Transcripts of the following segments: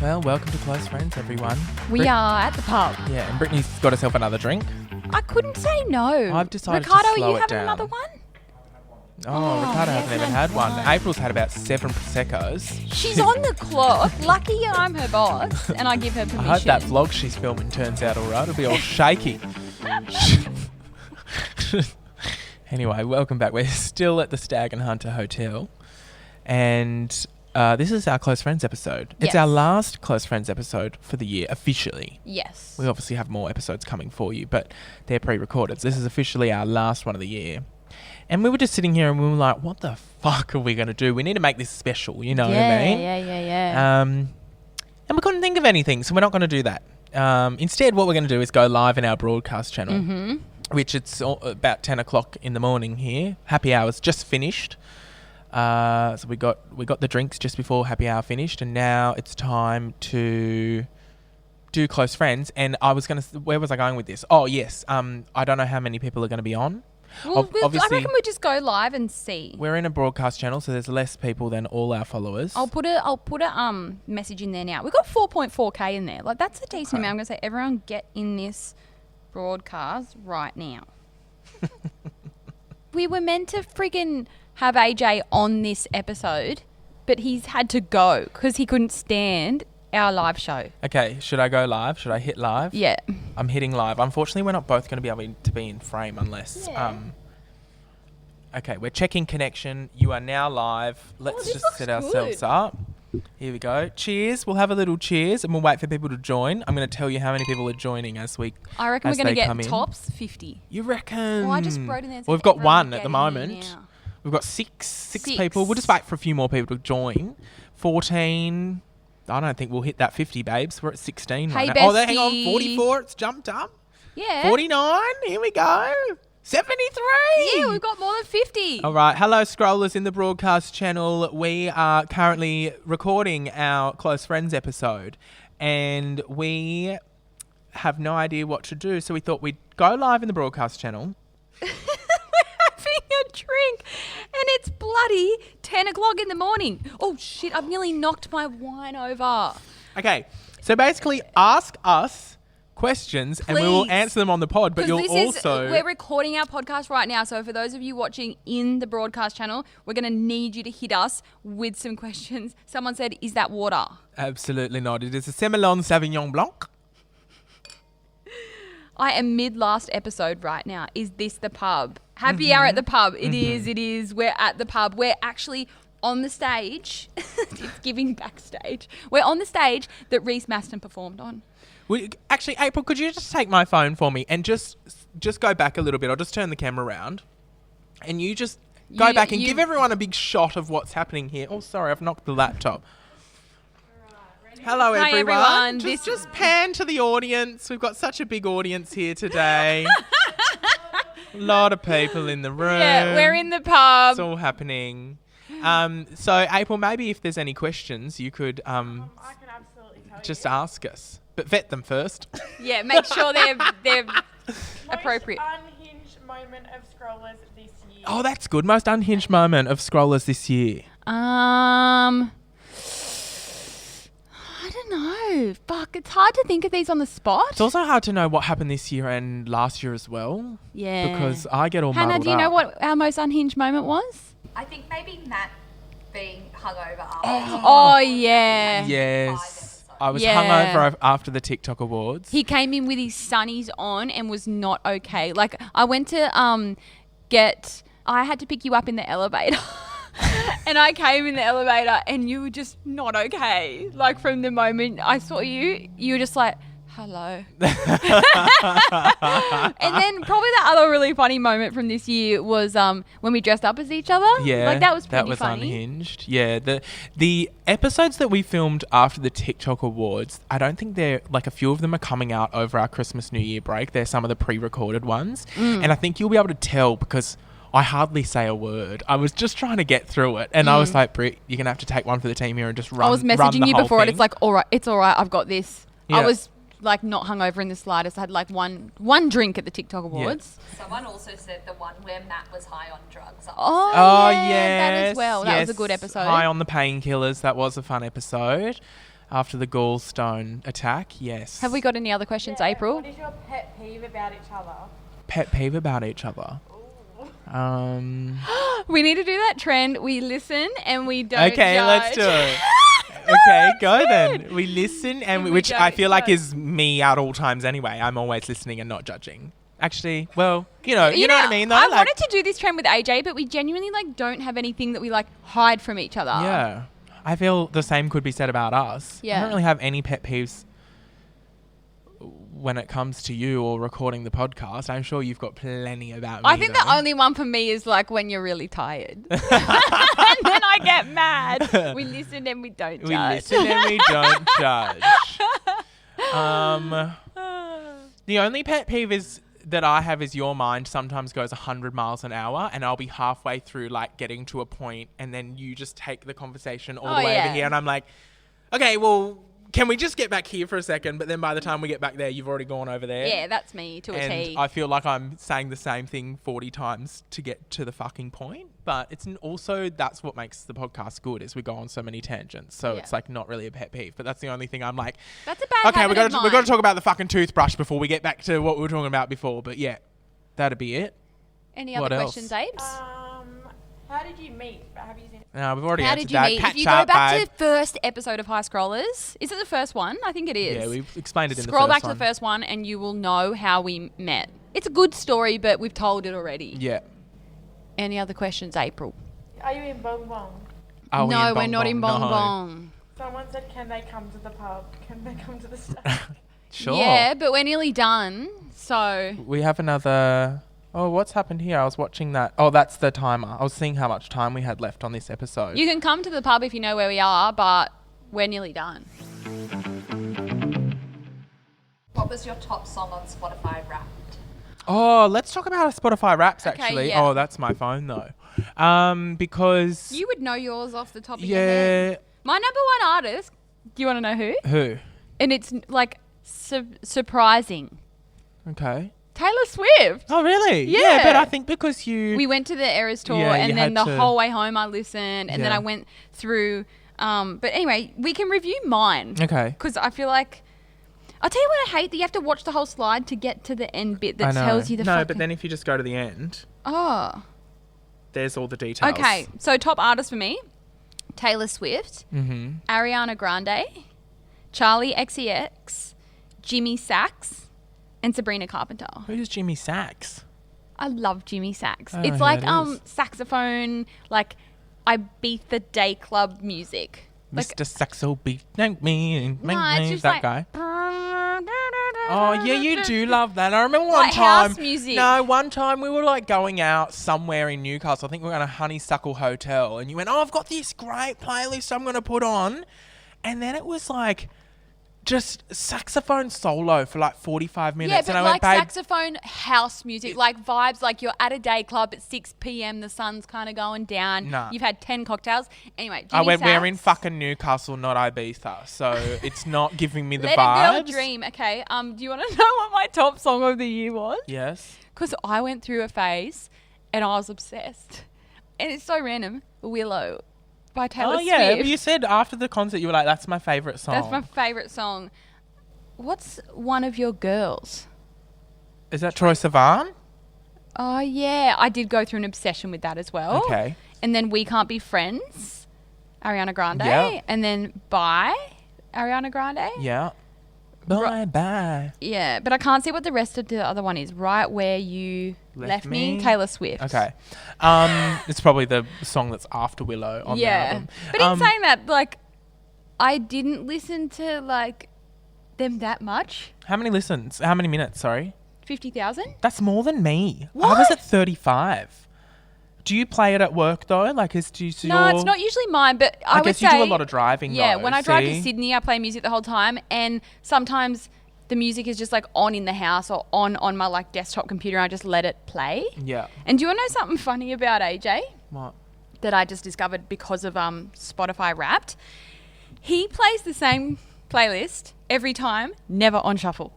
Well, welcome to Close Friends, everyone. We are at the pub. Yeah, and Brittney's got herself another drink. I couldn't say no. I've decided Ricardo, to slow are you it having down. another one? Oh, Ricardo hasn't even had one. April's had about 7 Prosecco's. She's on the clock. Lucky I'm her boss and I give her permission. I hope that vlog she's filming turns out all right. It'll be all shaky. Anyway, welcome back. We're still at the Stag and Hunter Hotel. And this is our Close Friends episode. It's our last Close Friends episode for the year, officially. Yes. We obviously have more episodes coming for you, but they're pre-recorded. So this is officially our last one of the year. And we were just sitting here and we were like, what the fuck are we going to do? We need to make this special, you know what I mean? Yeah. And we couldn't think of anything, so we're not going to do that. Instead, what we're going to do is go live in our broadcast channel, which it's about 10 o'clock in the morning here. Happy hour's just finished. So we got the drinks just before happy hour finished, and now it's time to do Close Friends. And where was I going with this? Oh, yes. I don't know how many people are going to be on. Well, I reckon we just go live and see. We're in a broadcast channel, so there's less people than all our followers. I'll put a message in there now. We've got 4.4k in there. Like, that's a decent amount. I'm going to say, everyone get in this broadcast right now. We were meant to friggin' have AJ on this episode, but he's had to go because he couldn't stand our live show. Okay, should I go live? Should I hit live? Yeah. I'm hitting live. Unfortunately, we're not both going to be able to be in frame unless... Okay, we're checking connection. You are now live. Let's just set ourselves up. Here we go. Cheers. We'll have a little cheers and we'll wait for people to join. I'm going to tell you how many people are joining as we I reckon we're going to get tops 50. You reckon? Well, I just wrote in there. Well, we've got one at the moment. We've got six people. We'll just wait for a few more people to join. 14... I don't think we'll hit that 50, babes. We're at 16 right now. Bestie. Oh, hang on. 44. It's jumped up. Yeah. 49. Here we go. 73. Yeah, we've got more than 50. All right. Hello, scrollers in the broadcast channel. We are currently recording our Close Friends episode, and we have no idea what to do. So we thought we'd go live in the broadcast channel. A drink and it's bloody 10 o'clock in the morning. Oh shit, I've nearly knocked my wine over. Okay, so basically ask us questions and we will Please. answer them on the pod, but you'll also... We're recording our podcast right now, so for those of you watching in the broadcast channel, we're going to need you to hit us with some questions. Someone said, is that water? Absolutely not. It is a Semillon Sauvignon Blanc. I am mid-last episode right now. Is this the pub? Happy hour at the pub. It is. We're at the pub. We're actually on the stage. It's giving backstage. We're on the stage that Reese Maston performed on. Actually, April, could you just take my phone for me and just go back a little bit? I'll just turn the camera around. And you just go back and give everyone a big shot of what's happening here. Oh, sorry, I've knocked the laptop. Hello, Hi, everyone. Just pan to the audience. We've got such a big audience here today. A lot of people in the room. Yeah, we're in the pub. It's all happening. So, April, maybe if there's any questions, you could I can absolutely tell just you. ask us. But vet them first. Yeah, make sure they're appropriate. Most unhinged moment of scrollers this year. Oh, that's good. Most unhinged moment of scrollers this year. I don't know. Fuck, it's hard to think of these on the spot. It's also hard to know what happened this year and last year as well. Yeah. Because I get all Hannah, muddled do you know up. what our most unhinged moment was? I think maybe Matt being hungover after. Oh, yeah. Yes. I was Yeah. hungover after the TikTok Awards. He came in with his sunnies on and was not okay. Like, I went to I had to pick you up in the elevator. And I came in the elevator and you were just not okay. Like, from the moment I saw you, you were just like, hello. And then probably the other really funny moment from this year was when we dressed up as each other. Yeah, like, that was pretty that was funny. unhinged. Yeah, the episodes that we filmed after the TikTok Awards, I don't think they're like, a few of them are coming out over our Christmas New Year break. They're some of the pre-recorded ones, and I think you'll be able to tell because I hardly say a word. I was just trying to get through it, and I was like, Britt, you're gonna have to take one for the team here and just run. I was messaging you before it. It's like, all right, it's all right. I've got this. Yeah. I was like not hungover in the slightest. I had like one drink at the TikTok Awards. Someone also said the one where Matt was high on drugs. Oh, Oh, yeah, that yes. as well. That was a good episode. High on the painkillers. That was a fun episode. After the gallstone attack, yes. Have we got any other questions, April? What is your pet peeve about each other? Pet peeve about each other? We need to do that trend. We listen and we don't Okay, judge. let's do it. Okay, go then. We listen, and We which I don't feel like judge. is me at all times anyway. I'm always listening and not judging. Actually, well, you know what I mean, though. I like, wanted to do this trend with AJ, but we genuinely like don't have anything that we like hide from each other. yeah, I feel the same could be said about us. I Yeah. don't really have any pet peeves when it comes to you or recording the podcast. I'm sure you've got plenty about me. I think though. the only one for me is like when you're really tired. And then I get mad. We listen and we don't judge. we listen and we don't judge. The only pet peeve is that I have is your mind sometimes goes 100 miles an hour, and I'll be halfway through like getting to a point, and then you just take the conversation all the way over here, and I'm like, okay, well, can we just get back here for a second? But then by the time we get back there, you've already gone over there. Yeah, that's me to a And T. I feel like I'm saying the same thing 40 times to get to the fucking point. But it's also, that's what makes the podcast good, is we go on so many tangents. So Yeah. it's like not really a pet peeve. But that's the only thing I'm like, That's a bad okay, habit we of got mine. to talk about the fucking toothbrush before we get back to what we were talking about before. But yeah, that'd be it. Any What other else? questions, Apes? How did you meet? Have you seen? No, we've already How answered did you that. meet? Catch If you go up, back babe. to the first episode of High Scrollers, is it the first one? I think it is. Yeah, we've explained it in the Scroll first back one. to the first one and you will know how we met. It's a good story, but we've told it already. Yeah. Any other questions, April? Are you in Bong Bong? Are we No, in we're Bong not in Bong? Bong No. Bong. Someone said, can they come to the pub? Can they come to the stage? Sure. Yeah, but we're nearly done. So We have another... Oh, what's happened here? I was watching that. Oh, that's the timer. I was seeing how much time we had left on this episode. you can come to the pub if you know where we are, but we're nearly done. What was your top song on Spotify Wrapped? Oh, let's talk about Spotify Wraps, Okay, actually. yeah. Oh, that's my phone, though. Because... You would know yours off the top of your head. yeah... My number one artist, do you want to know who? Who? And it's like surprising. Okay. Taylor Swift. Oh, really? Yeah. but I think because you... We went to the Eras tour Yeah, you and then had the to- whole way home I listened and then Yeah. I went through. But anyway, we can review mine. Okay. Because I feel like... I'll tell you what I hate, that you have to watch the whole slide to get to the end bit I that know. tells you the No, fucking... but then if you just go to the end, Oh. there's all the details. Okay, so top artists for me, Taylor Swift, Mm-hmm. Ariana Grande, Charlie XCX, Jimmy Sachs, and Sabrina Carpenter. Who's Jimmy Sachs? I love Jimmy Sachs. I don't know It's who like that is. saxophone, like Ibiza day club music. Like, Mr. Saxo beat me and make no, it's me just that like guy. Oh yeah, you do love that. I remember one Like time. house music. No, one time we were like going out somewhere in Newcastle. I think we were at a Honeysuckle Hotel, and you went, "Oh, I've got this great playlist I'm going to put on," and then it was like just saxophone solo for like 45 minutes, Yeah, but and I like went, "Babe, saxophone house music, like vibes, like you're at a day club at 6 p.m. The sun's kind of going down. Nah. You've had 10 cocktails. Anyway, Jimmy I went, we're in Sachs, fucking Newcastle, not Ibiza, so it's not giving me the Let vibes." a girl dream. Okay. Do you want to know what my top song of the year was? Yes. Because I went through a phase and I was obsessed. And it's so random. Willow by Taylor Oh yeah, Swift. but you said after the concert you were like, "That's my favorite song." That's my favorite song. What's one of your girls? Is that Troye Sivan? Oh yeah, I did go through an obsession with that as well. Okay. And then We Can't Be Friends, Ariana Grande. Yeah. And then Bye, Ariana Grande. Yeah. Bye bye. Yeah, but I can't see what the rest of the other one is. Right Where You Left Me, Taylor Swift. Okay. It's probably the song that's after Willow on the album. But in saying that, like, I didn't listen to like them that much. How many listens? How many minutes? Sorry. 50,000. That's more than me. I What? was at 35. Do you play it at work though? Like, No, it's not usually mine, but I would guess say you do a lot of driving. Yeah, though, when I drive to see? Sydney, I play music the whole time, and sometimes the music is just like on in the house or on my like desktop computer. And I just let it play. Yeah. And do you want to know something funny about AJ What? that I just discovered because of Spotify Wrapped? He plays the same playlist every time, never on shuffle.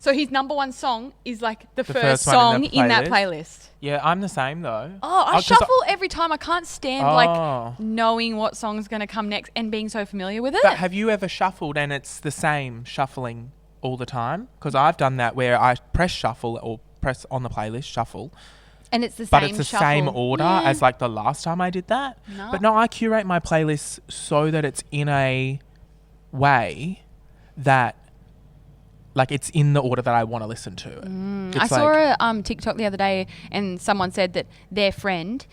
So his number one song is like the first first one song in the in that playlist. playlist. Yeah, I'm the same though. Oh, I 'cause shuffle every time. I can't stand Oh. like knowing what song's going to come next and being so familiar with it. But have you ever shuffled and it's the same shuffling all the time? Because I've done that where I press shuffle or press on the playlist shuffle, and it's the same but it's the shuffle. same order Yeah. as like the last time I did that. No. But no, I curate my playlists so that it's in a way that like it's in the order that I want to listen to it. I It's saw like- a TikTok the other day and someone said that their friend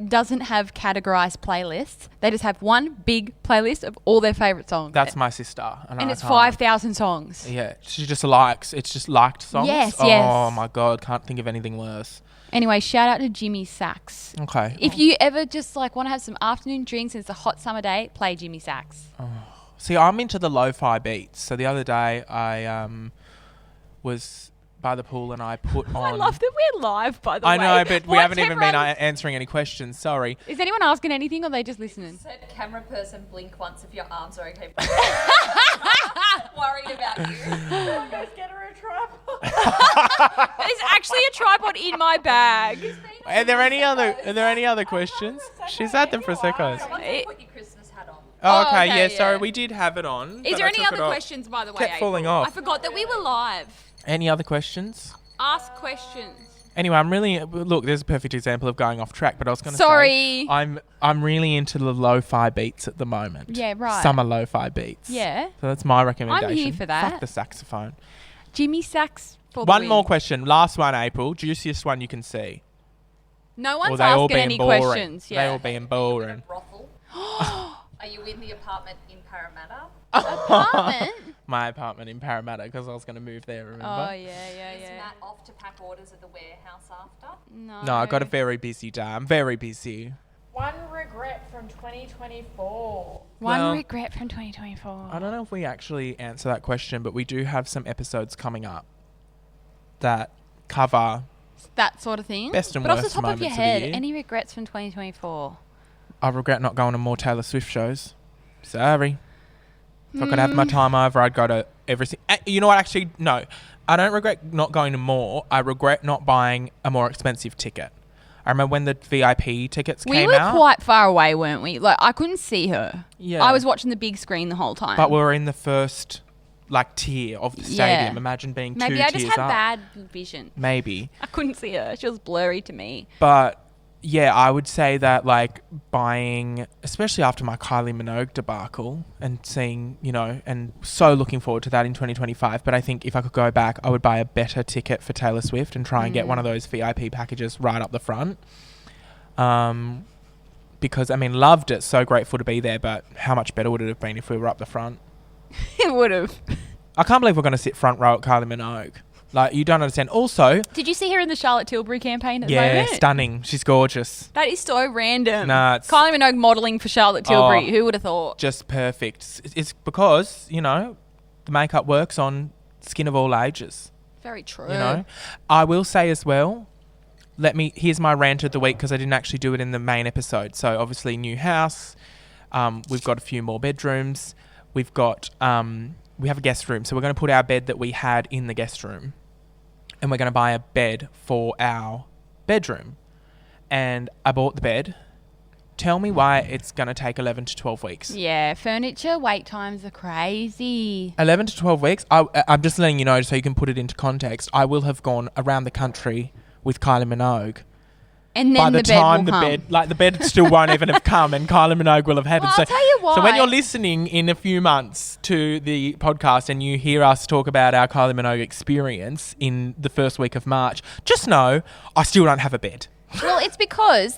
doesn't have categorized playlists. They just have one big playlist of all their favorite songs. That's my sister. and I it's can't. 5,000 songs. Yeah, she just likes. It's just liked songs. Yes, Oh yes. my god, can't think of anything worse. Anyway, shout out to Jimmy Sachs. Okay. If you ever just like want to have some afternoon drinks and it's a hot summer day, play Jimmy Sachs. See, I'm into the lo-fi beats. So the other day I was by the pool and I put on. I love that we're live, by the way. I know, but we What's haven't even been everyone- answering any questions. Sorry. Is anyone asking anything or are they just listening? Said camera person blink once if your arms are okay. Worried about you. Guys, get her a tripod. There's actually a tripod in my bag. Are there any other questions? She's had them for seconds. Someone said put your Christmas hat on. Oh, Oh, okay, okay, yeah. Sorry, yeah. we did have it on. Is but there I any took it other off. questions, by the way? Kept falling April? off. I forgot that we were live. Any other questions? Ask questions. Anyway, I'm really look. There's a perfect example of going off track. But I was going to Sorry. say, I'm really into the lo-fi beats at the moment. Yeah, right. Summer lo-fi beats. Yeah. So that's my recommendation. for that. Fuck the saxophone. Jimmy Sachs for the One win. more question. Last one, April. Juiciest one you can see. No Or one's they all asking being any boring. questions. They Yeah. all being boring. Brothel. Are you in the apartment in Parramatta? Apartment? My apartment in Parramatta because I was going to move there. Remember? Oh, yeah. Is Matt off to pack orders at the warehouse after? No, I got a very busy day. I'm very busy. One regret from 2024. One Well, regret from 2024. I don't know if we actually answer that question, but we do have some episodes coming up that cover. That sort of thing. Best and but off the worst top of your moments of the head, year. any regrets from 2024? I regret not going to more Taylor Swift shows. Sorry. If I could have my time over, I'd go to everything. You know what? Actually, no. I don't regret not going to more. I regret not buying a more expensive ticket. I remember when the VIP tickets We came were out. quite far away, weren't we? Like, I couldn't see her. Yeah. I was watching the big screen the whole time. But we were in the first tier of the stadium. Yeah. Imagine being Maybe two I tiers just had up. bad vision. Maybe. I couldn't see her. She was blurry to me. But yeah, I would say that buying, especially after my Kylie Minogue debacle and seeing, and so looking forward to that in 2025. But I think if I could go back, I would buy a better ticket for Taylor Swift and try and get one of those VIP packages right up the front. Because, loved it. So grateful to be there. But how much better would it have been if we were up the front? It would have. I can't believe we're going to sit front row at Kylie Minogue. You don't understand. Also, Did you see her in the Charlotte Tilbury campaign at the yeah, moment? stunning. She's gorgeous. That is so random. Nah, it's Kylie Minogue modelling for Charlotte Tilbury. Who would have thought? just perfect. It's because, the makeup works on skin of all ages. Very true. I will say as well, here's my rant of the week because I didn't actually do it in the main episode. So obviously new house. We've got a few more bedrooms. We've got, we have a guest room. So we're going to put our bed that we had in the guest room. And we're going to buy a bed for our bedroom. And I bought the bed. Tell me why it's going to take 11 to 12 weeks. Yeah, furniture wait times are crazy. 11 to 12 weeks? I'm just letting you know so you can put it into context. I will have gone around the country with Kylie Minogue. And then By the bed time will come. the bed still won't even have come and Kylie Minogue will have had Well, it. I'll tell you So when why. you're listening in a few months to the podcast and you hear us talk about our Kylie Minogue experience in the first week of March, just know I still don't have a bed. Well, it's because,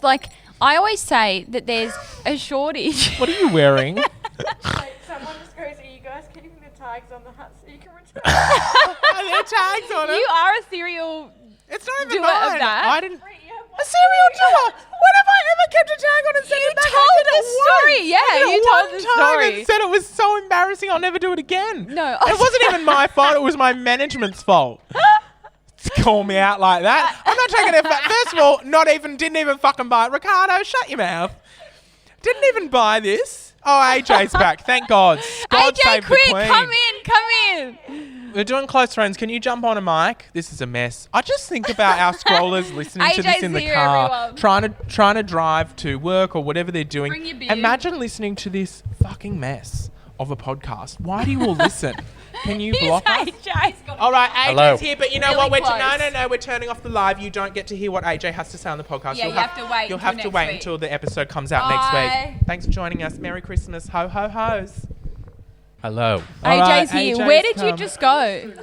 I always say that there's a shortage. What are you wearing? Like, someone just goes, are you guys keeping the tags on the hut so you can return? Are there tags on it? You are a serial It's not even doer of mine. that. I didn't... Wait, you have A serial tour. When have I ever kept a tag on and sent it back? I told did the it story. once. Yeah, I did it you told one the time story. and said it was so embarrassing I'll never do it again. No. It wasn't even my fault. It was my management's fault. Call me out like that. I'm not taking it. First of all, didn't even fucking buy it. Ricardo, shut your mouth. Didn't even buy this. Oh, AJ's back. Thank God. God AJ, save quick, the queen. come in. We're doing close friends. Can you jump on a mic? This is a mess. I just think about our scrollers listening to this AJ's in the here, car, everyone. trying to drive to work or whatever they're doing. Bring your beer. Imagine listening to this fucking mess of a podcast. Why do you all listen? Can you block us? All right, AJ's Hello. here, but you know Really what? close. No, we're turning off the live. You don't get to hear what AJ has to say on the podcast. Yeah, you have to wait You'll until have to next wait week. until the episode comes out Bye. next week. Thanks for joining us. Merry Christmas. Ho, ho, hoes. Hello. All right, AJ's here. AJ's Where did you come. just go?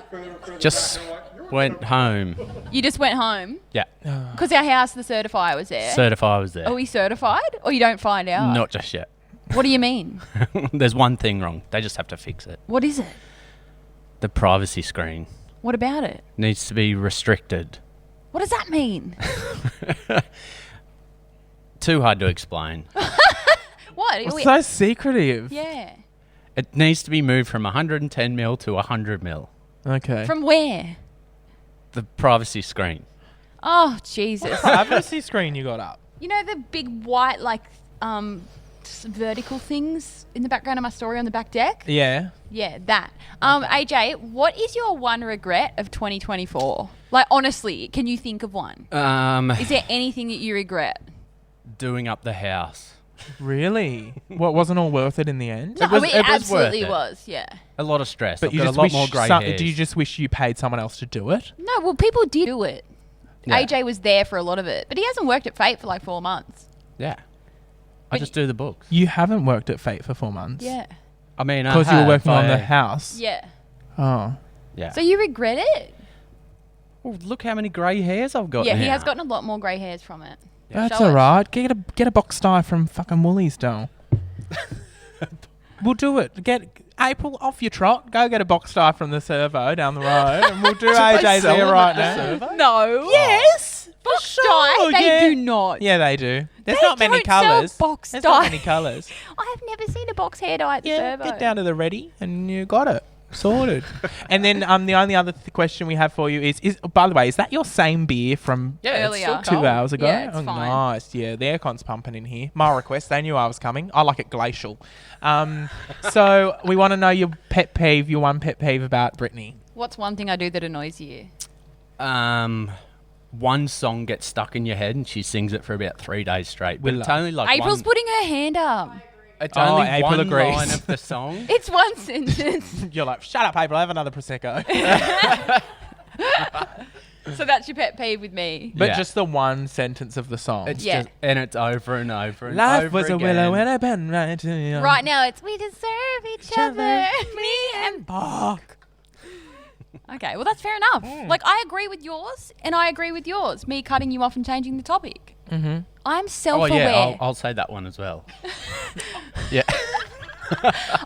Just went home. You just went home? Yeah. Because our house, the certifier was there. Certify was there. Are we certified? Or you don't find out? Not just yet. What do you mean? There's one thing wrong. They just have to fix it. What is it? The privacy screen What about it? needs to be restricted. What does that mean? Too hard to explain. What? It's so secretive. Yeah. It needs to be moved from 110 mil to 100 mil. Okay. From where? The privacy screen. Oh, Jesus. privacy screen you got up. You know the big white, like, vertical things in the background of my story on the back deck? Yeah. Yeah, that. AJ, what is your one regret of 2024? Like, honestly, can you think of one? Is there anything that you regret? Doing up the house. Really? What, wasn't all worth it in the end? No, It was- I mean, it was absolutely worth it. was, yeah. A lot of stress. But I've you got just a lot wish more grey hairs. do you just wish you paid someone else to do it? No, well, people did do it. Yeah. AJ was there for a lot of it, but he hasn't worked at Fate for like 4 months. Yeah. I But just do the books. You haven't worked at Fate for 4 months. Yeah. I mean, I Because you were have, working on I- the house. Yeah. Oh. Yeah. So you regret it? Well, look how many grey hairs I've got Yeah, he now. has gotten a lot more grey hairs from it. That's Show us. alright. Get a box tie from fucking Woolies, doll. We'll do it. Get April off your trot. Go get a box tie from the servo down the road, and we'll do AJ's sell hair them right at the now. servo? No. Yes, Box sure, dye? They yeah. do not. Yeah, they do. There's They not many don't sell colours. box There's dye. not many colours. I have never seen a box hair dye at the Yeah, servo. get down to the ready, and you got it sorted. And then the only other question we have for you is by the way, is that your same beer from Yeah, Earlier. it's still 2 cold. hours ago? Yeah, it's Oh, fine. nice. Yeah, the aircon's pumping in here. My request. They knew I was coming. I like it glacial. So we want to know your pet peeve, your one pet peeve about Brittney. What's one thing I do that annoys you? One song gets stuck in your head and she sings it for about 3 days straight. But Willow. it's only like April's one, putting her hand up. it's Oh, only April one agrees. line of the song. It's one sentence. You're like, shut up, April. Have another prosecco. So that's your pet peeve with me. But Yeah. just the one sentence of the song. It's Yeah. just, and it's over and over and Life over was again. a willow and a pen right to you. Right now it's we deserve each other, me and Bark. Okay, well that's fair enough. Like I agree with yours and I agree with yours. Me cutting you off and changing the topic. Mm-hmm. I'm Oh self-aware. yeah, I'll say that one as well. Yeah.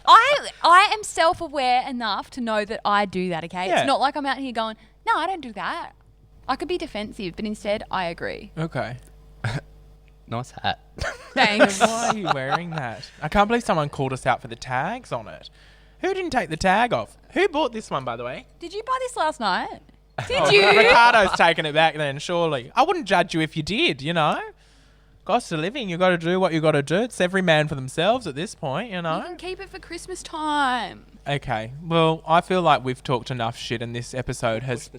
I am self-aware enough to know that I do that, okay? Yeah. It's not like I'm out here going, no, I don't do that. I could be defensive, but instead I agree. Okay. Nice hat. Thanks. Why are you wearing that? I can't believe someone called us out for the tags on it. Who didn't take the tag off? Who bought this one, by the way? Did you buy this last night? Did Oh, you? Ricardo's taken it back then, surely. I wouldn't judge you if you did, you know? Cost of living, you got to do what you got to do. It's every man for themselves at this point, you You know? can keep it for Christmas time. Okay, well, I feel like we've talked enough shit and this episode has...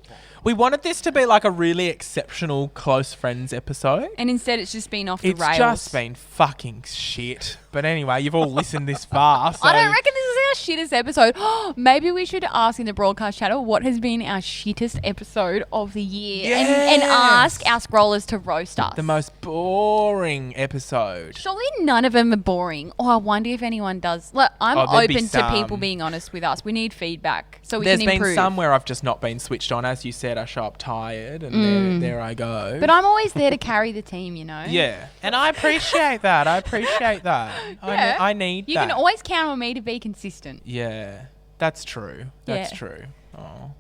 We wanted this to be like a really exceptional close friends episode. And instead it's just been off the It's rails. just been fucking shit. But anyway, you've all listened this far, so... I don't reckon this is our shittest episode. Maybe we should ask in the broadcast channel what has been our shittest episode of the year. And ask our scrollers to roast us. The most boring episode. Surely none of them are boring. Oh, I wonder if anyone does. Look, I'm Oh, there'd be open to some. people being honest with us. We need feedback so we There's can been improve. some where I've just not been switched on. As you said, I show up tired and there I go. But I'm always there to carry the team, you know? Yeah, and I appreciate that. I Yeah. I need You that. can always count on me to be consistent. Yeah, that's true. That's Yeah. true. Oh.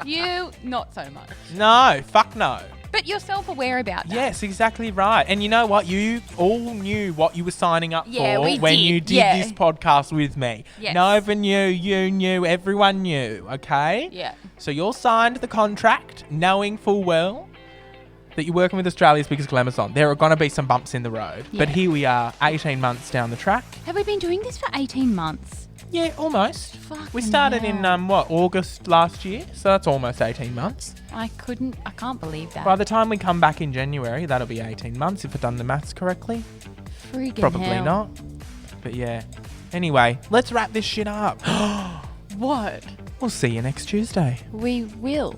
You, not so much. No, fuck no. But you're self-aware about that. Yes, exactly right. And you know what? You all knew what you were signing up Yeah, for we when did. you did Yeah. this podcast with me. Yes. Nova knew, you knew, everyone knew, okay? Yeah. So you all signed the contract knowing full well that you're working with Australia's biggest Glamazon. There are going to be some bumps in the road. Yeah. But here we are, 18 months down the track. Have we been doing this for 18 months? Yeah, almost. Fucking We started in, hell. August last year. So that's almost 18 months. I can't believe that. By the time we come back in January, that'll be 18 months if I've done the maths correctly. Friggin' Probably hell. not. But yeah. Anyway, let's wrap this shit up. What? We'll see you next Tuesday. We will.